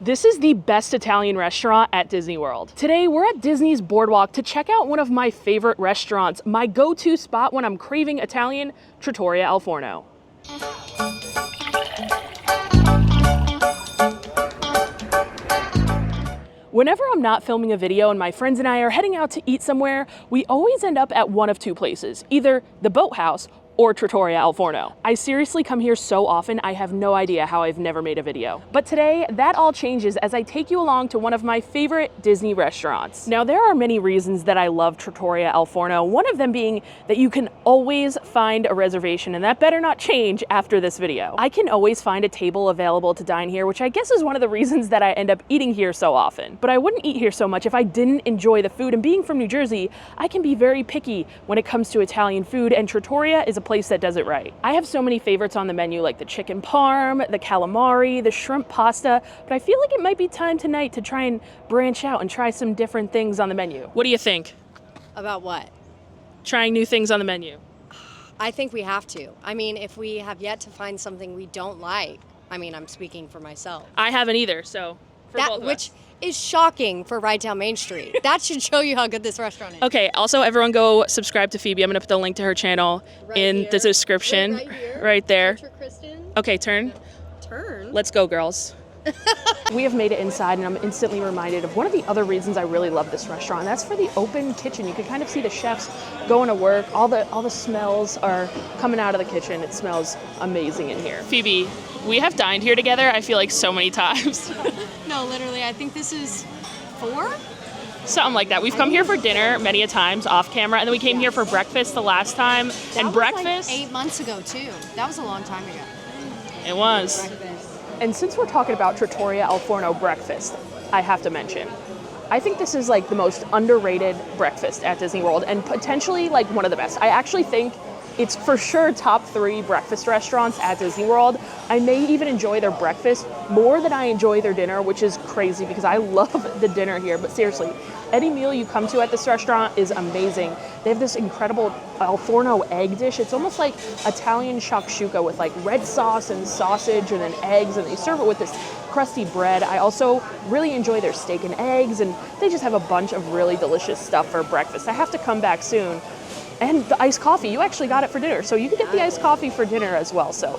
This is the best Italian restaurant at Disney World. Today, we're at Disney's Boardwalk to check out one of my favorite restaurants, my go-to spot when I'm craving Italian, Trattoria al Forno. Whenever I'm not filming a video and my friends and I are heading out to eat somewhere, we always end up at one of two places, either the Boathouse or Trattoria al Forno. I seriously come here so often, I have no idea how I've never made a video. But today, that all changes as I take you along to one of my favorite Disney restaurants. Now, there are many reasons that I love Trattoria al Forno, one of them being that you can always find a reservation, and that better not change after this video. I can always find a table available to dine here, which I guess is one of the reasons that I end up eating here so often. But I wouldn't eat here so much if I didn't enjoy the food, and being from New Jersey, I can be very picky when it comes to Italian food, and Trattoria is a place that does it right. I have so many favorites on the menu, like the chicken parm, the calamari, the shrimp pasta, but I feel like it might be time tonight to try and branch out and try some different things on the menu. What do you think? About what? Trying new things on the menu. I think we have to. I mean, if we have yet to find something we don't like, I mean, I'm speaking for myself. I haven't either, so for both of us. Is shocking for Right Down Main Street. That should show you how good this restaurant is. Okay, also everyone go subscribe to Phoebe. I'm gonna put the link to her channel in the description. Right there. Okay, turn. Turn? Let's go, girls. We have made it inside, and I'm instantly reminded of one of the other reasons I really love this restaurant. And that's for the open kitchen. You can kind of see the chefs going to work. All the smells are coming out of the kitchen. It smells amazing in here. Phoebe, we have dined here together, I feel like, so many times. No, literally, I think this is 4? Something like that. We've come here for dinner many a times off camera, and then we came here for breakfast the last time. That was breakfast. Like 8 months ago too. That was a long time ago. It was. And since we're talking about Trattoria al Forno breakfast, I have to mention, I think this is like the most underrated breakfast at Disney World, and potentially like one of the best. I actually think it's for sure top 3 breakfast restaurants at Disney World. I may even enjoy their breakfast more than I enjoy their dinner, which is crazy because I love the dinner here. But seriously, any meal you come to at this restaurant is amazing. They have this incredible al forno egg dish. It's almost like Italian shakshuka with like red sauce and sausage and then eggs, and they serve it with this crusty bread. I also really enjoy their steak and eggs, and they just have a bunch of really delicious stuff for breakfast. I have to come back soon. And the iced coffee, you actually got it for dinner. So you can get the iced coffee for dinner as well. So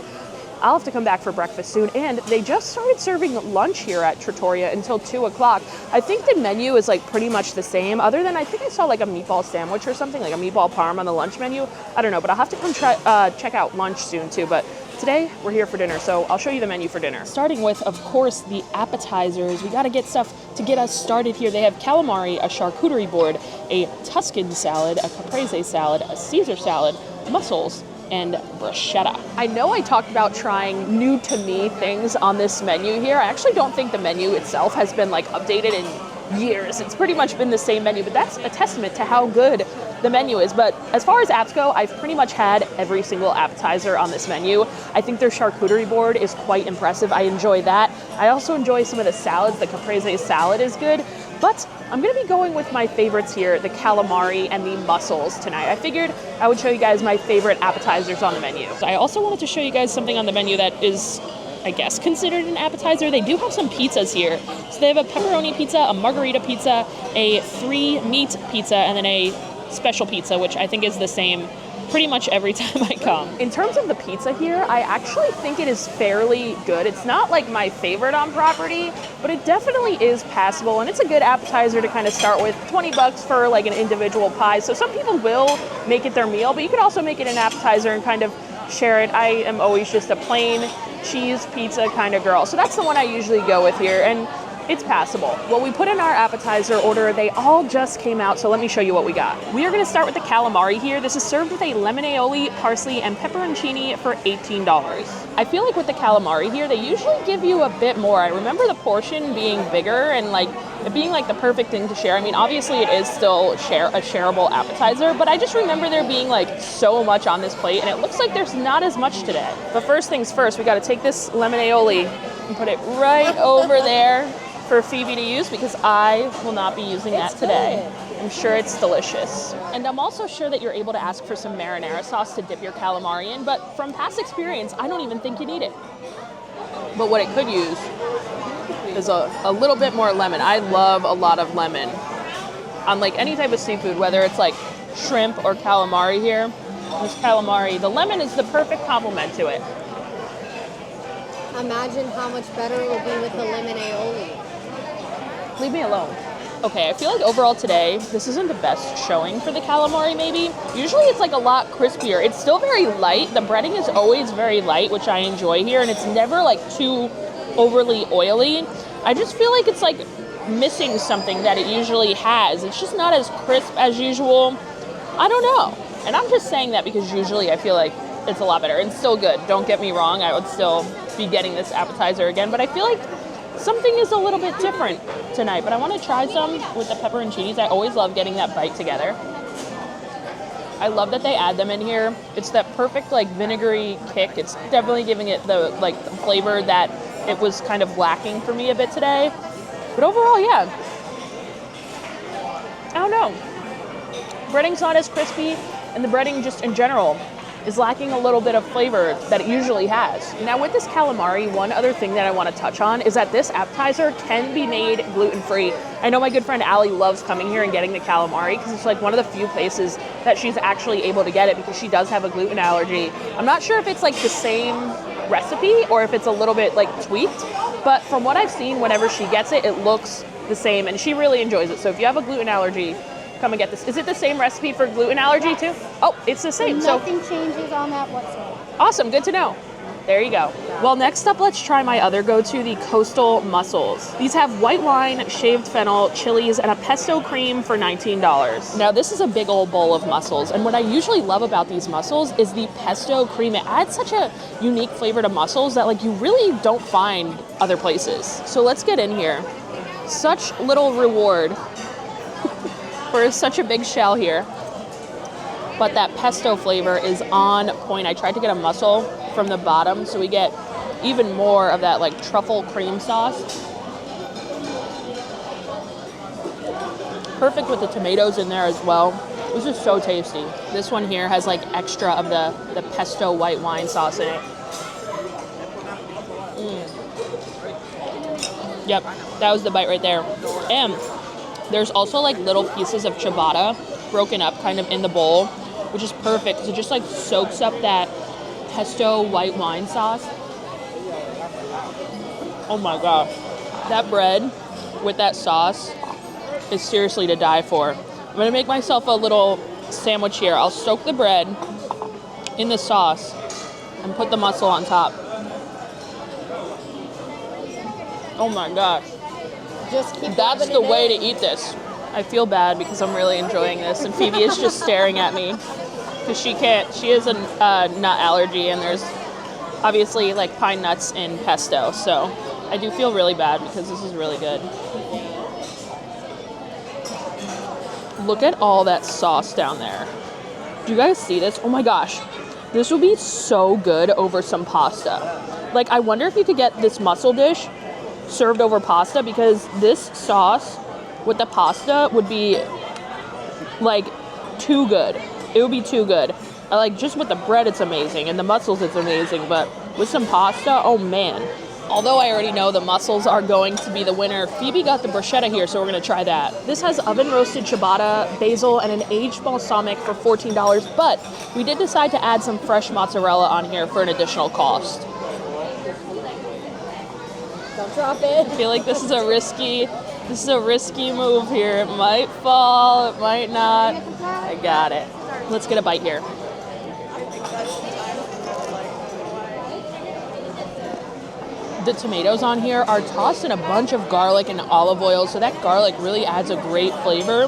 I'll have to come back for breakfast soon. And they just started serving lunch here at Trattoria until 2 o'clock. I think the menu is like pretty much the same, other than I think I saw like a meatball sandwich or something, like a meatball parm on the lunch menu. I don't know, but I'll have to come check out lunch soon too. But today, we're here for dinner, so I'll show you the menu for dinner. Starting with, of course, the appetizers. We gotta get stuff to get us started here. They have calamari, a charcuterie board, a Tuscan salad, a caprese salad, a Caesar salad, mussels, and bruschetta. I know I talked about trying new to me things on this menu here. I actually don't think the menu itself has been like updated in years. It's pretty much been the same menu, but that's a testament to how good the menu is. But as far as apps go, I've pretty much had every single appetizer on this menu. I think their charcuterie board is quite impressive. I enjoy that. I also enjoy some of the salads. The caprese salad is good, but I'm gonna be going with my favorites here, the calamari and the mussels tonight. I figured I would show you guys my favorite appetizers on the menu. I also wanted to show you guys something on the menu that is, I guess, considered an appetizer. They do have some pizzas here. So they have a pepperoni pizza, a margarita pizza, a 3-meat pizza, and then a special pizza, which I think is the same pretty much every time I come. In terms of the pizza here, I actually think it is fairly good. It's not like my favorite on property, but it definitely is passable, and it's a good appetizer to kind of start with. 20 bucks for like an individual pie. So some people will make it their meal, but you could also make it an appetizer and kind of share it. I am always just a plain cheese pizza kind of girl. So that's the one I usually go with here, and it's passable. Well, we put in our appetizer order. They all just came out, so let me show you what we got. We are gonna start with the calamari here. This is served with a lemon aioli, parsley, and pepperoncini for $18. I feel like with the calamari here, they usually give you a bit more. I remember the portion being bigger and like it being like the perfect thing to share. I mean, obviously it is still a shareable appetizer, but I just remember there being like so much on this plate, and it looks like there's not as much today. But first things first, we gotta take this lemon aioli and put it right over there for Phoebe to use, because I will not be using that today. I'm sure it's delicious. And I'm also sure that you're able to ask for some marinara sauce to dip your calamari in, but from past experience, I don't even think you need it. But what it could use There's a little bit more lemon. I love a lot of lemon on like any type of seafood, whether it's like shrimp or calamari here. This calamari, the lemon is the perfect complement to it. Imagine how much better it will be with the lemon aioli. Leave me alone. Okay, I feel like overall today, this isn't the best showing for the calamari maybe. Usually it's like a lot crispier. It's still very light. The breading is always very light, which I enjoy here, and it's never like too overly oily. I just feel like it's like missing something that it usually has. It's just not as crisp as usual. I don't know. And I'm just saying that because usually I feel like it's a lot better and still good. Don't get me wrong. I would still be getting this appetizer again, but I feel like something is a little bit different tonight, but I want to try some with the pepperoncinis. I always love getting that bite together. I love that they add them in here. It's that perfect like vinegary kick. It's definitely giving it the like the flavor that it was kind of lacking for me a bit today. But overall, yeah. I don't know. Breading's not as crispy, and the breading just in general is lacking a little bit of flavor that it usually has. Now with this calamari, one other thing that I want to touch on is that this appetizer can be made gluten-free. I know my good friend Allie loves coming here and getting the calamari because it's like one of the few places that she's actually able to get it because she does have a gluten allergy. I'm not sure if it's like the same recipe or if it's a little bit like tweaked, but from what I've seen, whenever she gets it, it looks the same and she really enjoys it. So if you have a gluten allergy, come and get this. Is it the same recipe for gluten allergy too? Oh, it's the same. Nothing changes on that whatsoever. Awesome, good to know. There you go. Well, next up, let's try my other go-to, the coastal mussels. These have white wine, shaved fennel, chilies, and a pesto cream for $19. Now, this is a big old bowl of mussels, and what I usually love about these mussels is the pesto cream. It adds such a unique flavor to mussels that like you really don't find other places. So let's get in here. Such little reward for such a big shell here, but that pesto flavor is on point. I tried to get a mussel from the bottom so we get even more of that like truffle cream sauce. Perfect with the tomatoes in there as well. This is so tasty. This one here has like extra of the pesto white wine sauce in it. Yep, that was the bite right there. And there's also like little pieces of ciabatta broken up kind of in the bowl, which is perfect because it just like soaks up that pesto white wine sauce. Oh my gosh. That bread with that sauce is seriously to die for. I'm gonna make myself a little sandwich here. I'll soak the bread in the sauce and put the mussel on top. Oh my gosh. That's the way to eat this. I feel bad because I'm really enjoying this, and Phoebe is just staring at me because she has a nut allergy, and there's obviously like pine nuts in pesto, so I do feel really bad because this is really good. Look at all that sauce down there. Do you guys see this? Oh my gosh. This would be so good over some pasta. Like, I wonder if you could get this mussel dish served over pasta, because this sauce with the pasta would be like too good. It would be too good. Like, just with the bread it's amazing, and the mussels it's amazing, but with some pasta, oh man. Although I already know the mussels are going to be the winner, Phoebe got the bruschetta here, so we're gonna try that. This has oven roasted ciabatta, basil, and an aged balsamic for $14, but we did decide to add some fresh mozzarella on here for an additional cost. Don't drop it. I feel like this is a risky move here. It might fall, it might not. I got it. Let's get a bite here. The tomatoes on here are tossed in a bunch of garlic and olive oil, so that garlic really adds a great flavor.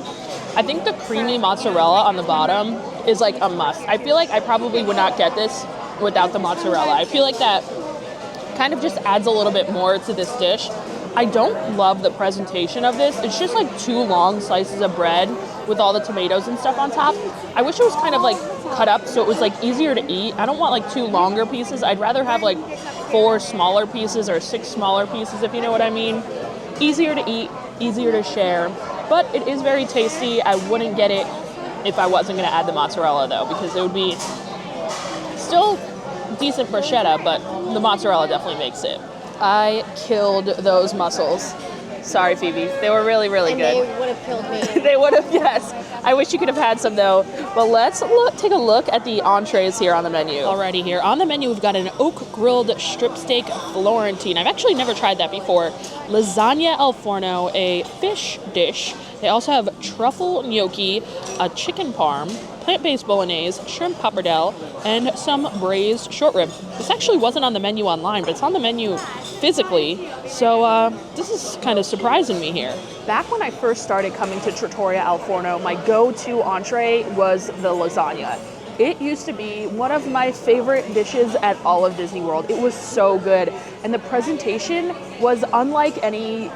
I think the creamy mozzarella on the bottom is like a must. I feel like I probably would not get this without the mozzarella. I feel like that kind of just adds a little bit more to this dish. I don't love the presentation of this. It's just like two long slices of bread with all the tomatoes and stuff on top. I wish it was kind of like cut up so it was like easier to eat. I don't want like two longer pieces. I'd rather have like 4 smaller pieces or 6 smaller pieces, if you know what I mean. Easier to eat, easier to share, but it is very tasty. I wouldn't get it if I wasn't gonna add the mozzarella though, because it would be still decent bruschetta, but the mozzarella definitely makes it I killed those mussels. Sorry, Phoebe. They were really, really And good. they would have killed me. They would have, yes. I wish you could have had some though. But let's take a look at the entrees here on the menu. Alrighty, here on the menu we've got an oak grilled strip steak Florentine. I've actually never tried that before. Lasagna al forno, a fish dish. They also have truffle gnocchi, a chicken parm, plant-based bolognese, shrimp pappardelle, and some braised short rib. This actually wasn't on the menu online, but it's on the menu physically. So this is kind of surprising me here. Back when I first started coming to Trattoria al Forno, my go-to entree was the lasagna. It used to be one of my favorite dishes at all of Disney World. It was so good. And the presentation was unlike any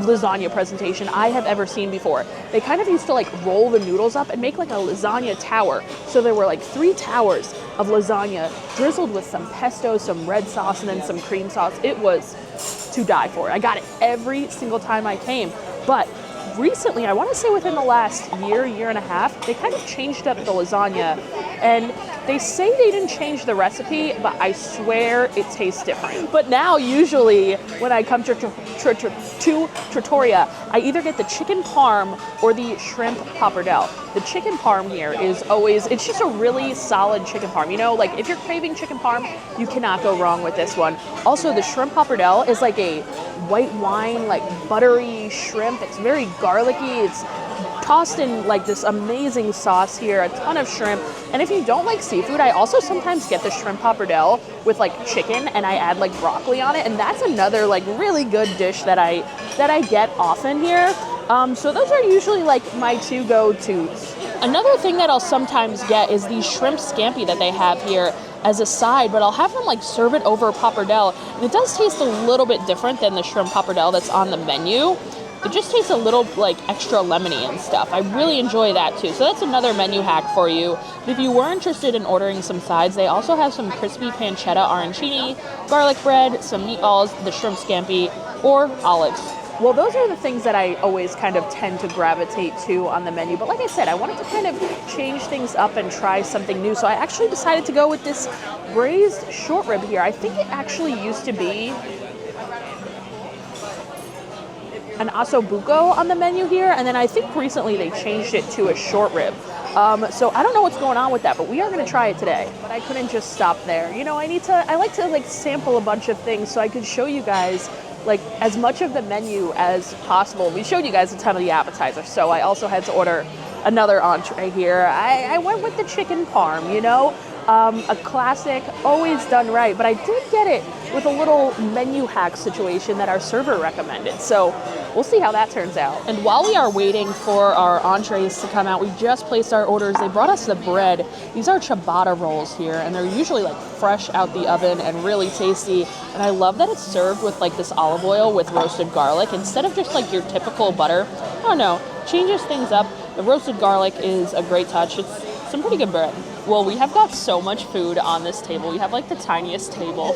lasagna presentation I have ever seen before. They kind of used to like roll the noodles up and make like a lasagna tower. So there were like 3 towers of lasagna drizzled with some pesto, some red sauce, and then some cream sauce. It was to die for. I got it every single time I came. But recently, I want to say within the last year and a half, they kind of changed up the lasagna. And they say they didn't change the recipe, but I swear it tastes different. But now, usually, when I come to Trattoria, I either get the chicken parm or the shrimp pappardelle. The chicken parm here is always, it's just a really solid chicken parm. You know, like if you're craving chicken parm, you cannot go wrong with this one. Also, the shrimp pappardelle is like a white wine, like buttery shrimp. It's very garlicky. It's tossed in like this amazing sauce here, a ton of shrimp. And if you don't like seafood, I also sometimes get the shrimp pappardelle with like chicken and I add like broccoli on it. And that's another like really good dish that I get often here. So those are usually like my 2 go-tos. Another thing that I'll sometimes get is the shrimp scampi that they have here as a side, but I'll have them like serve it over pappardelle. And it does taste a little bit different than the shrimp pappardelle that's on the menu. It just tastes a little like extra lemony and stuff. I really enjoy that too. So that's another menu hack for you. But if you were interested in ordering some sides, they also have some crispy pancetta arancini, garlic bread, some meatballs, the shrimp scampi, or olives. Well, those are the things that I always kind of tend to gravitate to on the menu. But like I said, I wanted to kind of change things up and try something new. So I actually decided to go with this braised short rib here. I think it actually used to be an ossobuco on the menu here, and then I think recently they changed it to a short rib. So I don't know what's going on with that, but we are going to try it today. But I couldn't just stop there. You know, I like to like sample a bunch of things so I could show you guys like as much of the menu as possible. We showed you guys a ton of the appetizers, so I also had to order another entree here. I went with the chicken parm, you know, a classic, always done right, but I did get it with a little menu hack situation that our server recommended. So we'll see how that turns out. And while we are waiting for our entrees to come out, we just placed our orders. They brought us the bread. These are ciabatta rolls here, and they're usually like fresh out the oven and really tasty. And I love that it's served with like this olive oil with roasted garlic instead of just like your typical butter. I don't know, changes things up. The roasted garlic is a great touch. It's some pretty good bread. Well, we have got so much food on this table. We have like the tiniest table.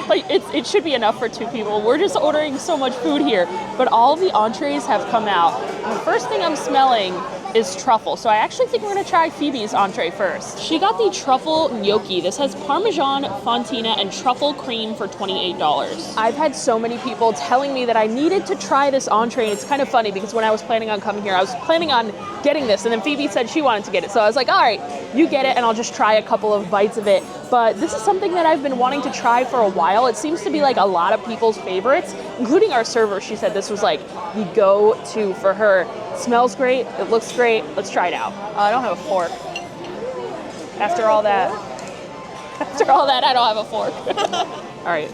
Like it should be enough for 2 people. We're just ordering so much food here. But all of the entrees have come out. And the first thing I'm smelling is truffle. So I actually think we're gonna try Phoebe's entree first. She got the truffle gnocchi. This has Parmesan, fontina, and truffle cream for $28. I've had so many people telling me that I needed to try this entree, and it's kind of funny because when I was planning on coming here, I was planning on getting this, and then Phoebe said she wanted to get it. So I was like, all right, you get it, and I'll just try a couple of bites of it. But this is something that I've been wanting to try for a while. It seems to be like a lot of people's favorites, including our server. She said this was like the go-to for her. It smells great, it looks great. Let's try it out. I don't have a fork. After all that, I don't have a fork. All right,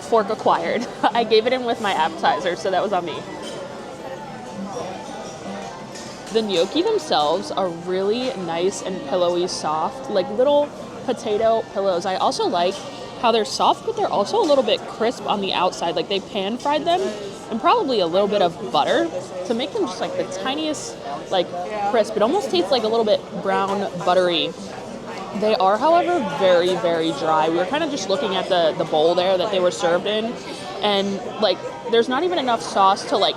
fork acquired. I gave it in with my appetizer, so that was on me. The gnocchi themselves are really nice and pillowy soft, like little potato pillows. I also like how they're soft, but they're also a little bit crisp on the outside. Like they pan fried them and probably a little bit of butter to make them just like the tiniest like crisp. It almost tastes like a little bit brown buttery. They are, however, very, very dry. We were kind of just looking at the bowl there that they were served in, and like there's not even enough sauce to like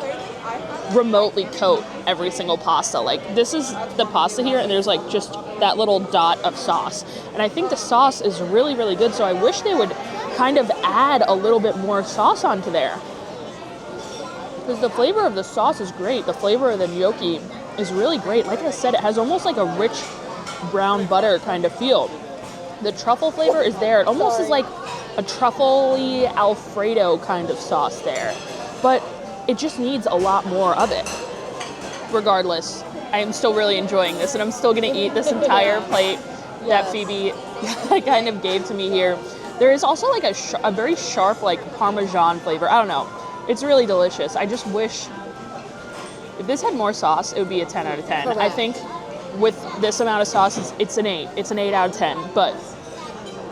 remotely coat every single pasta. Like, this is the pasta here, and there's like just that little dot of sauce. And I think the sauce is really, really good, so I wish they would kind of add a little bit more sauce onto there. Because the flavor of the sauce is great. The flavor of the gnocchi is really great. Like I said, it has almost like a rich brown butter kind of feel. The truffle flavor is there. It almost is like a truffle-y Alfredo kind of sauce there. But it just needs a lot more of it. Regardless, I am still really enjoying this, and I'm still going to eat this entire plate that Phoebe kind of gave to me here. There is also like a very sharp like Parmesan flavor. I don't know. It's really delicious. I just wish if this had more sauce, it would be a 10 out of 10. Correct. I think with this amount of sauce, it's an 8. It's an 8 out of 10. But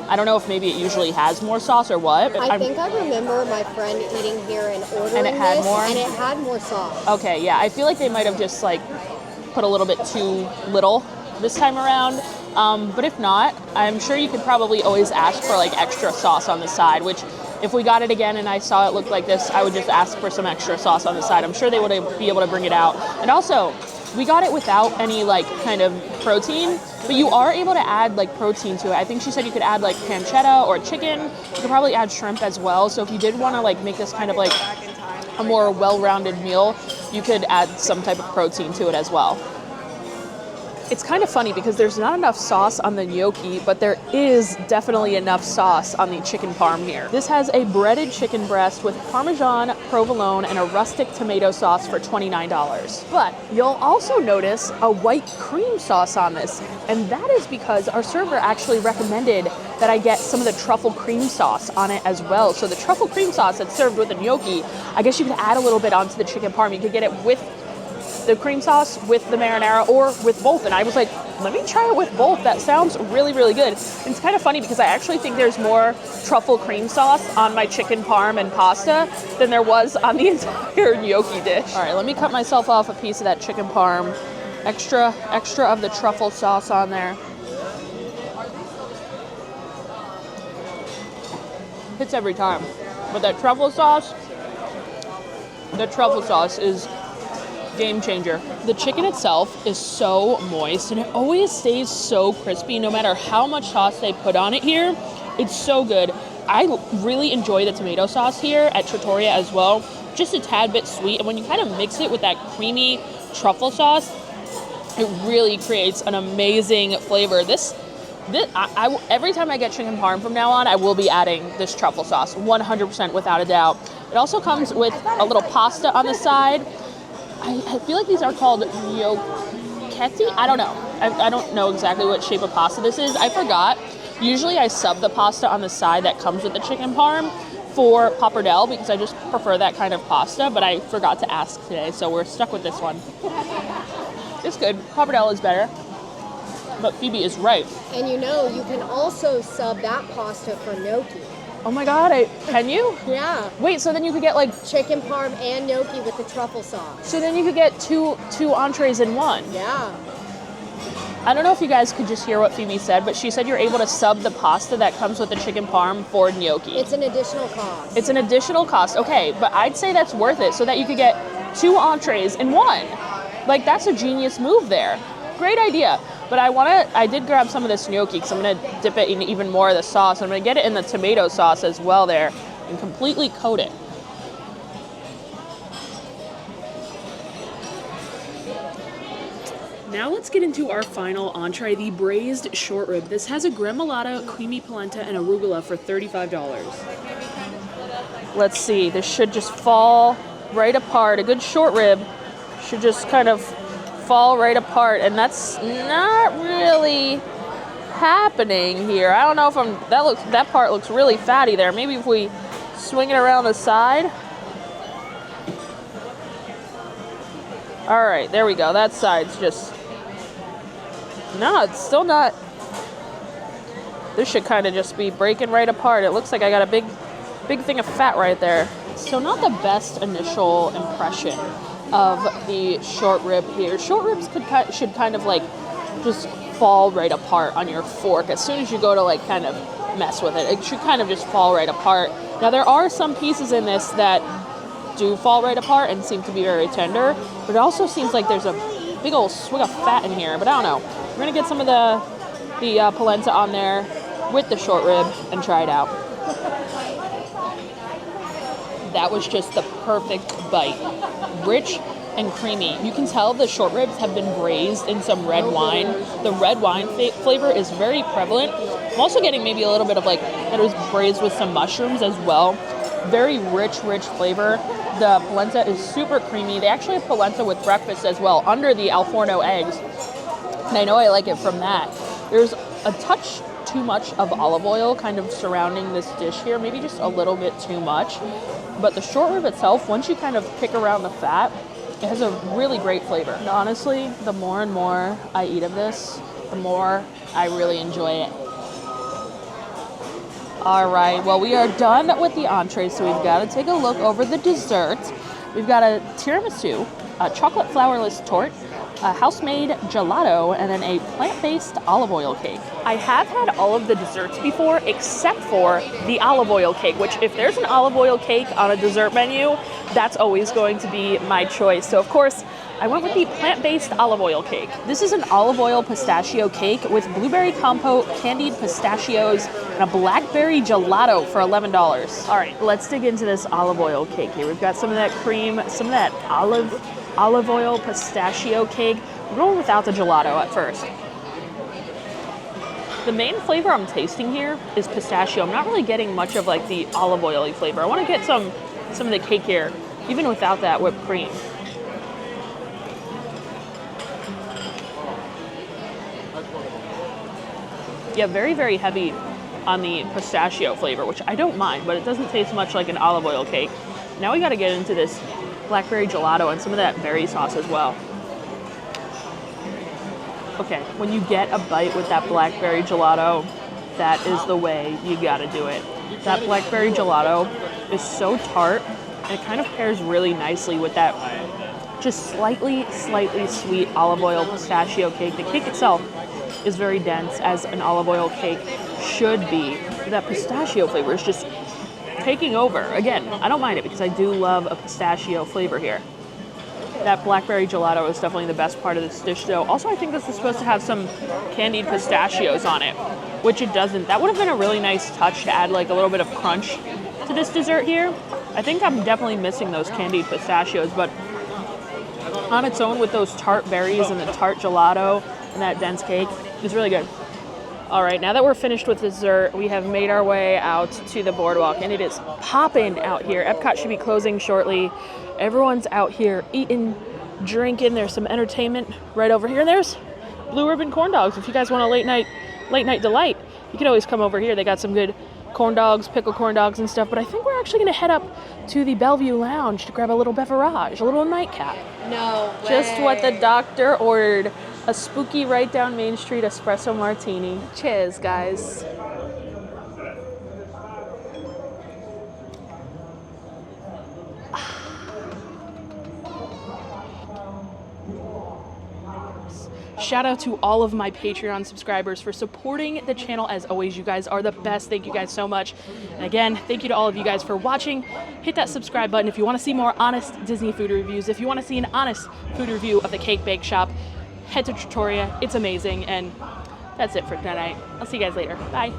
I don't know if maybe it usually has more sauce or what. I think I remember my friend eating here and ordering And it had this, more? and it had more sauce. Okay, yeah. I feel like they might have just like put a little bit too little this time around. But if not, I'm sure you could probably always ask for like extra sauce on the side, which if we got it again and I saw it look like this, I would just ask for some extra sauce on the side. I'm sure they would be able to bring it out. And also, we got it without any like kind of protein, but you are able to add like protein to it. I think she said you could add like pancetta or chicken. You could probably add shrimp as well. So if you did want to like make this kind of like a more well-rounded meal, you could add some type of protein to it as well. It's kind of funny because there's not enough sauce on the gnocchi, but there is definitely enough sauce on the chicken parm here. This has a breaded chicken breast with Parmesan, provolone, and a rustic tomato sauce for $29. But you'll also notice a white cream sauce on this, and that is because our server actually recommended that I get some of the truffle cream sauce on it as well. So the truffle cream sauce that's served with the gnocchi, I guess you could add a little bit onto the chicken parm. You could get it with the cream sauce, with the marinara, or with both. And I was like, let me try it with both. That sounds really, really good. And it's kind of funny because I actually think there's more truffle cream sauce on my chicken parm and pasta than there was on the entire gnocchi dish. All right, let me cut myself off a piece of that chicken parm. Extra of the truffle sauce on there. Hits every time. But that truffle sauce is game changer. The chicken itself is so moist and it always stays so crispy no matter how much sauce they put on it here. It's so good. I really enjoy the tomato sauce here at Trattoria as well. Just a tad bit sweet, and when you kind of mix it with that creamy truffle sauce, it really creates an amazing flavor. Every time I get chicken parm from now on, I will be adding this truffle sauce, 100% without a doubt. It also comes with a little pasta on the side. I feel like these are called gnocchetti. I don't know. I don't know exactly what shape of pasta this is. I forgot. Usually I sub the pasta on the side that comes with the chicken parm for pappardelle because I just prefer that kind of pasta, but I forgot to ask today, so we're stuck with this one. It's good. Pappardelle is better. But Phoebe is right. And you can also sub that pasta for gnocchi. Oh my god, can you? Yeah. Wait, so then you could get like Chicken parm and gnocchi with the truffle sauce. so then you could get two entrees in one. Yeah. I don't know if you guys could just hear what Phoebe said, but she said you're able to sub the pasta that comes with the chicken parm for gnocchi. It's an additional cost. It's an additional cost, okay, but I'd say that's worth it so that you could get 2 entrees in one. Like, that's a genius move there. Great idea. But I did grab some of this gnocchi because I'm going to dip it in even more of the sauce. I'm going to get it in the tomato sauce as well there and completely coat it. Now let's get into our final entree, the braised short rib. This has a gremolata, creamy polenta, and arugula for $35. Let's see, this should just fall right apart. A good short rib should just kind of fall right apart, and that's not really happening here. I don't know if that part looks really fatty there. Maybe if we swing it around the side. All right, there we go. That side's just, no, it's still not. This should kind of just be breaking right apart. It looks like I got a big thing of fat right there. So not the best initial impression of the short rib here. Short ribs should kind of like just fall right apart on your fork as soon as you go to like kind of mess with it. It should kind of just fall right apart. Now there are some pieces in this that do fall right apart and seem to be very tender. But it also seems like there's a big old swig of fat in here, but I don't know. We're gonna get some of the polenta on there with the short rib and try it out. That was just the perfect bite. Rich and creamy. You can tell the short ribs have been braised in some red wine. The red wine flavor is very prevalent. I'm also getting maybe a little bit of like, that it was braised with some mushrooms as well. Very rich flavor. The polenta is super creamy. They actually have polenta with breakfast as well, under the Al Forno eggs. And I know I like it from that. There's a touch too much of olive oil kind of surrounding this dish here, maybe just a little bit too much. But the short rib itself, once you kind of pick around the fat, it has a really great flavor. And honestly, the more and more I eat of this, the more I really enjoy it. All right, well, we are done with the entrees, so we've got to take a look over the dessert. We've got a tiramisu, a chocolate flourless torte, a house-made gelato, and then a plant-based olive oil cake. I have had all of the desserts before, except for the olive oil cake, which if there's an olive oil cake on a dessert menu, that's always going to be my choice. So of course, I went with the plant-based olive oil cake. This is an olive oil pistachio cake with blueberry compote, candied pistachios, and a blackberry gelato for $11. All right, let's dig into this olive oil cake here. We've got some of that cream, some of that olive oil pistachio cake. We're going without the gelato at first. The main flavor I'm tasting here is pistachio. I'm not really getting much of like the olive oily flavor. I want to get some of the cake here, even without that whipped cream. Yeah, very heavy on the pistachio flavor, which I don't mind, but it doesn't taste much like an olive oil cake. Now we got to get into this blackberry gelato and some of that berry sauce as well. Okay, when you get a bite with that blackberry gelato, that is the way you gotta do it. That blackberry gelato is so tart, and it kind of pairs really nicely with that just slightly sweet olive oil pistachio cake. The cake itself is very dense, as an olive oil cake should be. That pistachio flavor is just taking over. Again, I don't mind it because I do love a pistachio flavor here. That blackberry gelato is definitely the best part of this dish, though. Also, I think this is supposed to have some candied pistachios on it, which it doesn't. That would have been a really nice touch to add like a little bit of crunch to this dessert here. I think I'm definitely missing those candied pistachios, but on its own with those tart berries and the tart gelato and that dense cake, it's really good. All right, now that we're finished with dessert, we have made our way out to the boardwalk, and it is popping out here. Epcot should be closing shortly. Everyone's out here eating, drinking. There's some entertainment right over here, and there's Blue Ribbon corn dogs. If you guys want a late night delight, you can always come over here. They got some good corn dogs, pickled corn dogs and stuff. But I think we're actually going to head up to the Bellevue Lounge to grab a little beverage, a little nightcap. No way. Just what the doctor ordered. A spooky right down Main Street espresso martini. Cheers, guys. Shout out to all of my Patreon subscribers for supporting the channel. As always, you guys are the best. Thank you guys so much. And again, thank you to all of you guys for watching. Hit that subscribe button if you want to see more honest Disney food reviews. If you want to see an honest food review of the Cake Bake Shop, head to Trattoria. It's amazing. And that's it for tonight. I'll see you guys later. Bye.